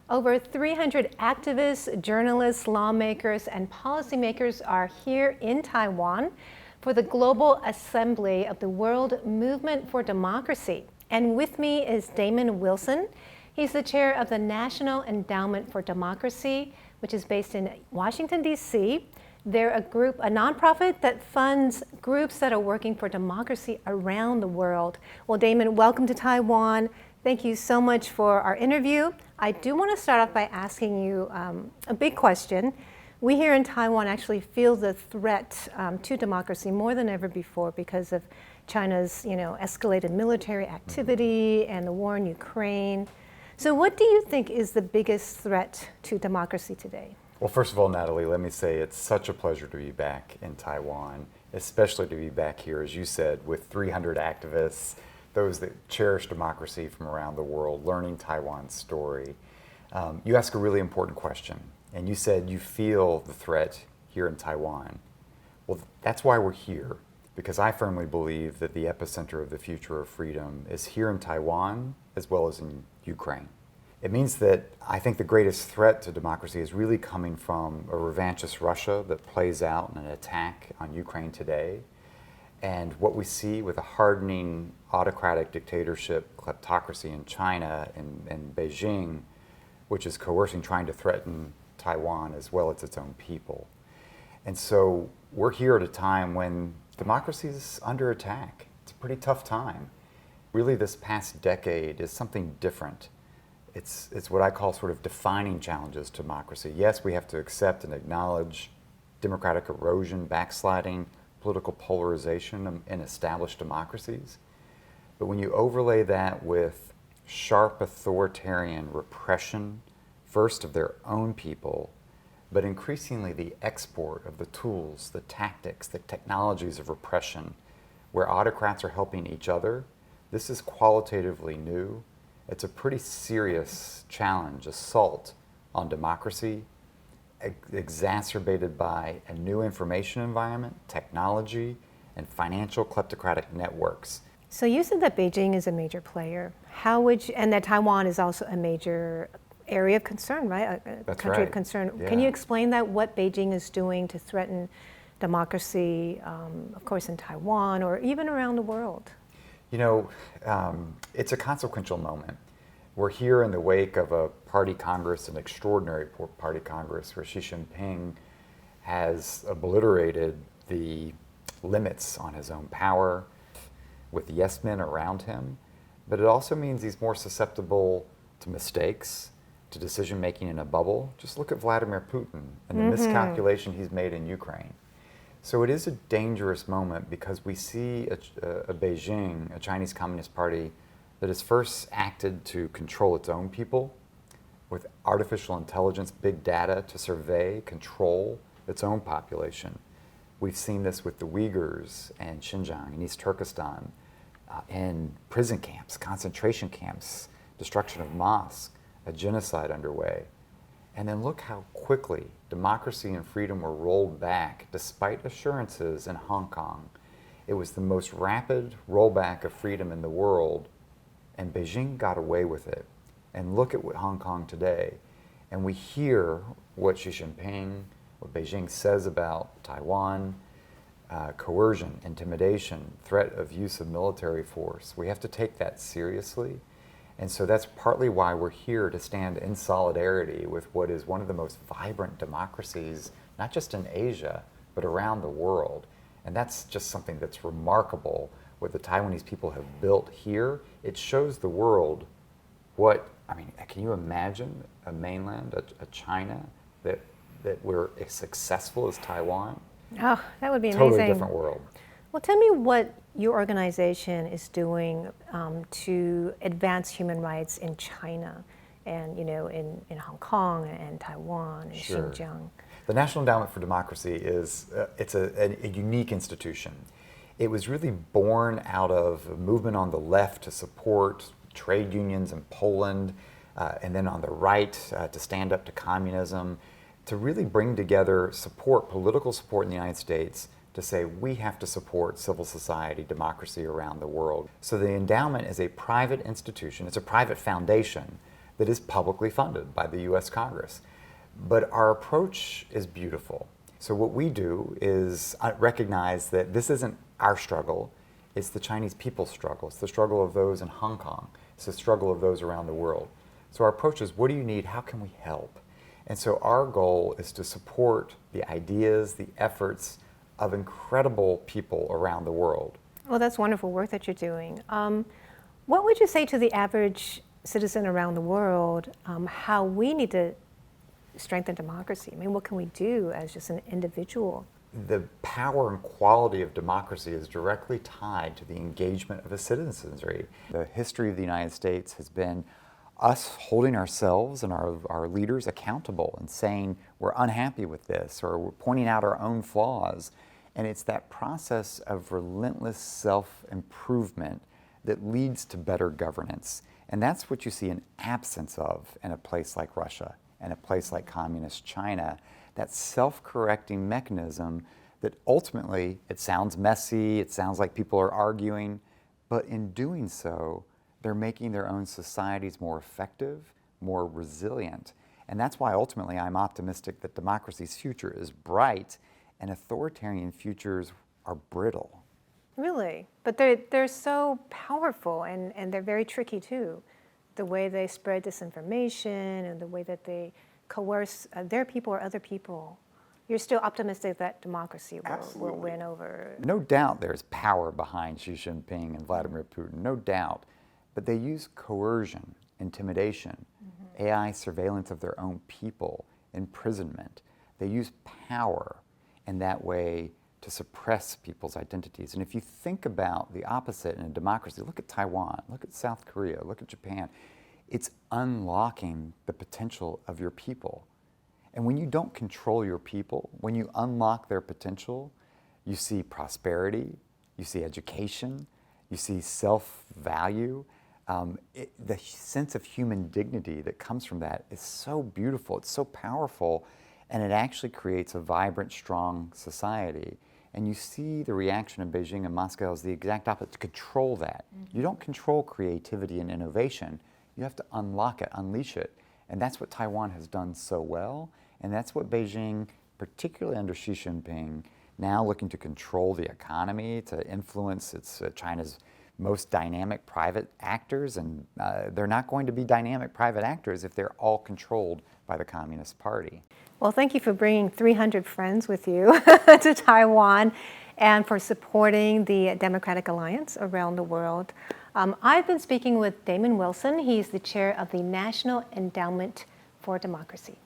Over 300 activists, journalists, lawmakers, and policymakers are here in Taiwan for the Global Assembly of the World Movement for Democracy. And with me is Damon Wilson. He's the chair of the National Endowment for Democracy, which is based in Washington, D.C. They're a nonprofit that funds groups that are working for democracy around the world. Well, Damon, welcome to Taiwan. Thank you so much for our interview. I do want to start off by asking you a big question. We here in Taiwan actually feel the threat to democracy more than ever before because of China's, escalated military activity and the war in Ukraine. So what do you think is the biggest threat to democracy today? Well, first of all, Natalie, let me say it's such a pleasure to be back in Taiwan, especially to be back here, as you said, with 300 activists, those that cherish democracy from around the world, learning Taiwan's story. You ask a really important question, and you said you feel the threat here in Taiwan. Well, that's why we're here, because I firmly believe that the epicenter of the future of freedom is here in Taiwan as well as in Ukraine. It means that I think the greatest threat to democracy is really coming from a revanchist Russia that plays out in an attack on Ukraine today. And what we see with a hardening autocratic dictatorship, kleptocracy in China and Beijing, which is coercing, trying to threaten Taiwan as well as its own people. And so we're here at a time when democracy is under attack. It's a pretty tough time. Really, this past decade is something different. It's what I call sort of defining challenges to democracy. Yes, we have to accept and acknowledge democratic erosion, backsliding, political polarization in established democracies. But when you overlay that with sharp authoritarian repression, first of their own people, but increasingly the export of the tools, the tactics, the technologies of repression, where autocrats are helping each other, this is qualitatively new. It's a pretty serious challenge, assault on democracy, exacerbated by a new information environment, technology, and financial kleptocratic networks. So you said that Beijing is a major player. And that Taiwan is also a major area of concern, right? That's country right. of concern. Yeah. Can you explain that, what Beijing is doing to threaten democracy, of course, in Taiwan or even around the world? It's a consequential moment. We're here in the wake of a party congress, an extraordinary party congress, where Xi Jinping has obliterated the limits on his own power with the yes men around him. But it also means he's more susceptible to mistakes, to decision making in a bubble. Just look at Vladimir Putin and the miscalculation he's made in Ukraine. So it is a dangerous moment because we see a Beijing, a Chinese Communist Party, that has first acted to control its own people with artificial intelligence, big data to survey, control its own population. We've seen this with the Uyghurs and Xinjiang and East Turkestan, in prison camps, concentration camps, destruction of mosques, a genocide underway. And then look how quickly democracy and freedom were rolled back despite assurances in Hong Kong. It was the most rapid rollback of freedom in the world, and Beijing got away with it. And look at what Hong Kong today. And we hear what Xi Jinping, what Beijing says about Taiwan, coercion, intimidation, threat of use of military force. We have to take that seriously. And so that's partly why we're here, to stand in solidarity with what is one of the most vibrant democracies, not just in Asia, but around the world. And that's just something that's remarkable, what the Taiwanese people have built here. It shows the world can you imagine a mainland, a China, that we're as successful as Taiwan? Oh, that would be amazing. Totally different world. Well, tell me what your organization is doing to advance human rights in China and, in Hong Kong and Taiwan and Sure. Xinjiang. The National Endowment for Democracy is it's a unique institution. It was really born out of a movement on the left to support trade unions in Poland, and then on the right to stand up to communism, to really bring together support, political support in the United States, to say we have to support civil society, democracy around the world. So the endowment is a private institution, it's a private foundation that is publicly funded by the US Congress. But our approach is beautiful. So what we do is recognize that this isn't our struggle, it's the Chinese people's struggle. It's the struggle of those in Hong Kong. It's the struggle of those around the world. So our approach is, what do you need? How can we help? And so our goal is to support the ideas, the efforts of incredible people around the world. Well, that's wonderful work that you're doing. What would you say to the average citizen around the world, how we need to strengthen democracy? I mean, what can we do as just an individual? The power and quality of democracy is directly tied to the engagement of a citizenry. The history of the United States has been us holding ourselves and our leaders accountable and saying we're unhappy with this, or we're pointing out our own flaws. And it's that process of relentless self-improvement that leads to better governance. And that's what you see an absence of in a place like Russia and a place like communist China. That self-correcting mechanism that ultimately, it sounds messy, it sounds like people are arguing, but in doing so, they're making their own societies more effective, more resilient. And that's why ultimately I'm optimistic that democracy's future is bright and authoritarian futures are brittle. Really? But they're so powerful, and they're very tricky too. The way they spread disinformation and the way that they coerce their people or other people. You're still optimistic that democracy will win over? No doubt there's power behind Xi Jinping and Vladimir Putin, no doubt. But they use coercion, intimidation, AI surveillance of their own people, imprisonment. They use power in that way to suppress people's identities. And if you think about the opposite in a democracy, look at Taiwan, look at South Korea, look at Japan. It's unlocking the potential of your people. And when you don't control your people, when you unlock their potential, you see prosperity, you see education, you see self-value. The sense of human dignity that comes from that is so beautiful, it's so powerful, and it actually creates a vibrant, strong society. And you see the reaction in Beijing and Moscow is the exact opposite, to control that. You don't control creativity and innovation, you have to unlock it, unleash it. And that's what Taiwan has done so well, and that's what Beijing, particularly under Xi Jinping, now looking to control the economy, to influence China's most dynamic private actors, and they're not going to be dynamic private actors if they're all controlled by the Communist Party. Well, thank you for bringing 300 friends with you to Taiwan and for supporting the Democratic Alliance around the world. I've been speaking with Damon Wilson. He's the chair of the National Endowment for Democracy.